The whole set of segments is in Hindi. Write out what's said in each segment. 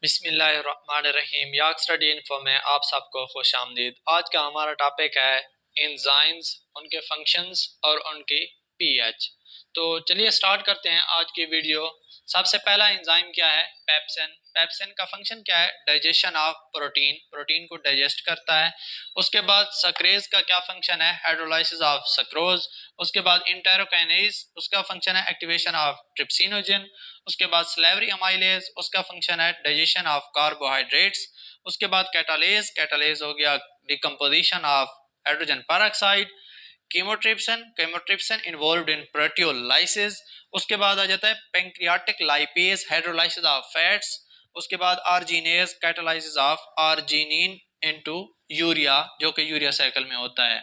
बिस्मिल्लाहिर्रहमानिर्रहीम। याक स्टडी इन्फो में आप सबको खुश आमदीद। आज का हमारा टॉपिक है एंजाइम्स, उनके फंक्शंस और उनकी पीएच। तो चलिए स्टार्ट करते हैं आज की वीडियो। सबसे पहला एंजाइम क्या है? पेप्सिन। पेप्सिन का फंक्शन क्या है? डाइजेशन ऑफ प्रोटीन, प्रोटीन को डाइजेस्ट करता है। उसके बाद सक्रेज का क्या फंक्शन है? Hydrolysis of sucrose. उसके बाद इंटेरोकाइनेज, उसका फंक्शन है एक्टिवेशन ऑफ ट्रिप्सिनोजन। उसके बाद स्लेवरी अमाइलेज, उसका फंक्शन है डाइजेशन ऑफ कार्बोहाइड्रेट्स। उसके बाद कैटालेज, कैटालेज हो गया decomposition of hydrogen peroxide. Chymotrypsin, chymotrypsin involved in proteolysis. उसके बाद आ जाता है pancreatic lipase, hydrolysis of fats. उसके बाद arginase, catalysis of arginine into urea, जो कि यूरिया साइकिल में होता है।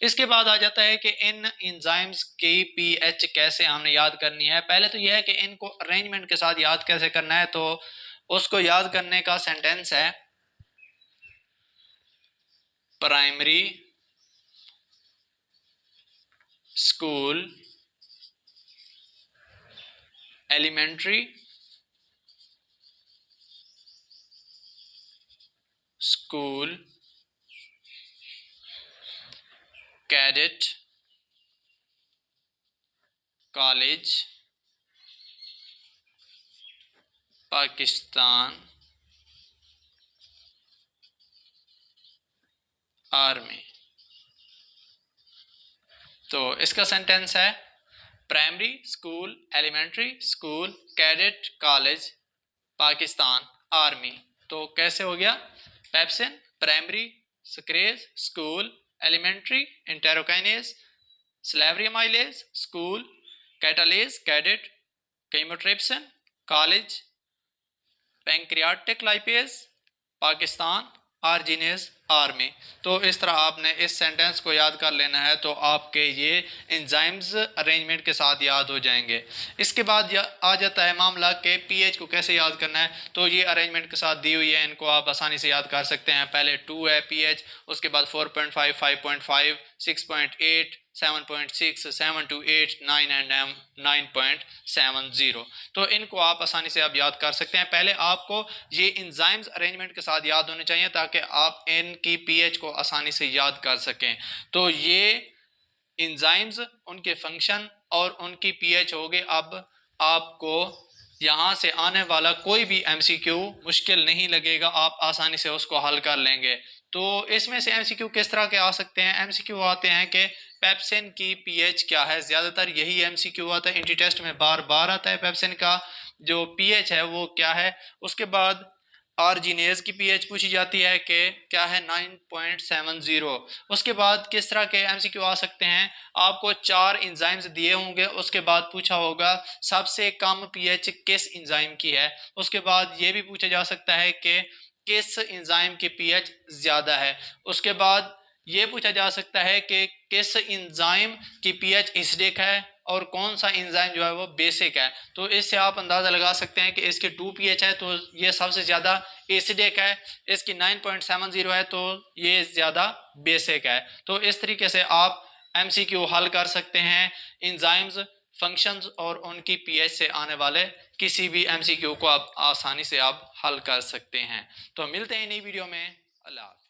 इसके बाद आ जाता है कि इन एंजाइम्स की पीएच कैसे हमने याद करनी है। पहले तो यह है कि इनको अरेंजमेंट के साथ याद कैसे करना है। तो उसको याद करने का सेंटेंस है primary school, elementary school, cadet college, Pakistan army. तो इसका सेंटेंस है primary school, elementary school, cadet college, Pakistan army. तो कैसे हो गया? Pepsin, primary, sucrase, school, elementary, enterokinase, salivary amylase, school, catalase, cadet, chymotrypsin, college, pancreatic lipase, Pakistan, arginase army. तो इस तरह आपने इस सेंटेंस को याद कर लेना है, तो आपके ये एंजाइम्स अरेंजमेंट के साथ याद हो जाएंगे। इसके बाद आ जाता है मामला के पीएच को कैसे याद करना है। तो ये अरेंजमेंट के साथ दी हुई है, इनको आप आसानी से याद कर सकते हैं। पहले 2 है पीएच, उसके बाद 4.5, 5.5, 6.8, 7.6, 7 to 8, 9 एंड 9.70। तो इनको आप आसानी से आप याद कर सकते हैं। पहले आपको ये एंजाइम्स अरेंजमेंट के साथ याद होने चाहिए ताकि आप इनकी पीएच को आसानी से याद कर सकें। तो ये एंजाइम्स, उनके फंक्शन और उनकी पीएच हो गए। अब आपको यहाँ से आने वाला कोई भी एमसीक्यू मुश्किल नहीं लगेगा, आप आसानी से उसको हल कर लेंगे। तो इसमें से एमसीक्यू किस तरह के आ सकते हैं? एमसीक्यू आते हैं कि पेप्सिन की पीएच क्या है। ज़्यादातर यही एमसीक्यू आता है, इंटी टेस्ट में बार बार आता है पेप्सिन का जो पीएच है वो क्या है। उसके बाद आर्जिनेज की पीएच पूछी जाती है कि क्या है, 9.70। उसके बाद किस तरह के एमसीक्यू आ सकते हैं? आपको 4 एंजाइम्स दिए होंगे, उसके बाद पूछा होगा सबसे कम पीएच किस एंजाइम की है। उसके बाद ये भी पूछा जा सकता है कि किस एंजाइम की पीएच ज़्यादा है। उसके बाद ये पूछा जा सकता है कि किस एंजाइम की पीएच एसिडिक है और कौन सा एंजाइम जो है वो बेसिक है। तो इससे आप अंदाज़ा लगा सकते हैं कि इसकी 2 पीएच है तो ये सबसे ज़्यादा एसिडिक है, इसकी 9.70 है तो ये ज़्यादा बेसिक है। तो इस तरीके से आप एमसीक्यू हल कर सकते हैं एंजाइम्स, फंक्शंस और उनकी पीएच से आने वाले किसी भी एमसीक्यू को आप आसानी से आप हल कर सकते हैं। तो मिलते हैं नई वीडियो में। अल्लाह।